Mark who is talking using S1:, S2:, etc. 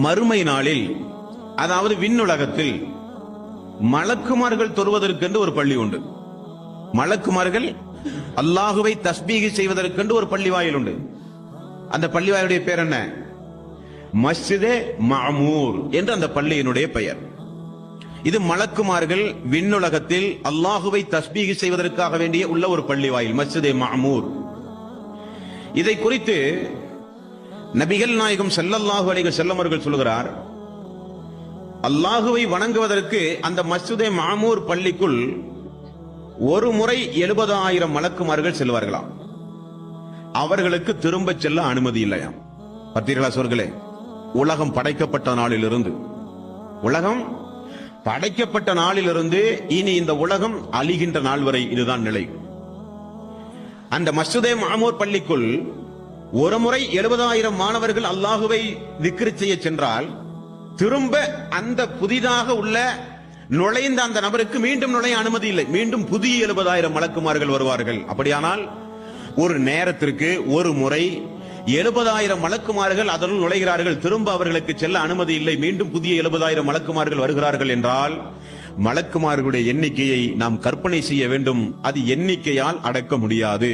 S1: மறுமை நாளில், அதாவது விண்ணுலகத்தில் மலக்குமார்கள் தொழுவதற்கென்று ஒரு பள்ளி உண்டு. மலக்குமார்கள் அல்லாஹுவை தஸ்பீஹ் செய்வதற்கென்று ஒரு பள்ளி வாயில் உண்டு. அந்த பள்ளி வாயிலுடைய பேர் என்ன? மஸ்ஜிதே மஅமூர் என்று அந்த பள்ளியினுடைய பெயர். இது மலக்குமார்கள் விண்ணுலகத்தில் அல்லாஹுவை தஸ்பீஹ் செய்வதற்காக வேண்டிய உள்ள ஒரு பள்ளி வாயில், மஸ்ஜிதே மஅமூர். இதை குறித்து நபிகள் நாயகம் ஸல்லல்லாஹு அலைஹி வஸல்லம் அவர்கள் சொல்கிறார், அல்லாஹுவை வணங்குவதற்கு அந்த மஸ்ஜிதே மஅமூர் பள்ளிக்குள் ஒரு முறை 70,000 மலக்குமார்கள் செல்வார்களாம். அவர்களுக்கு திரும்ப செல்ல அனுமதி இல்லையாம். பார்த்தீர்களா சோர்களே, உலகம் படைக்கப்பட்ட நாளிலிருந்து இனி இந்த உலகம் அழிகின்ற நாள் வரை இதுதான் நிலை. அந்த மஸ்ஜிதே மஅமூர் பள்ளிக்குள் ஒரு முறை 70,000 மாணவர்கள் அல்லாஹுவை திக்ர் செய்ய சென்றால் திரும்ப அந்த புதிதாக உள்ள நுழைந்த அந்த நபருக்கு மீண்டும் நுழைய அனுமதி இல்லை. மீண்டும் புதிய 70,000 மலக்குமார்கள் வருவார்கள். அப்படியானால் ஒரு நேரத்திற்கு ஒரு முறை 70,000 மலக்குமார்கள் அதனுள் நுழைகிறார்கள். திரும்ப அவர்களுக்கு செல்ல அனுமதி இல்லை. மீண்டும் புதிய 70,000 மலக்குமார்கள் வருகிறார்கள் என்றால் மலக்குமார்களுடைய எண்ணிக்கையை நாம் கற்பனை செய்ய வேண்டும். அது எண்ணிக்கையால் அடக்க முடியாது.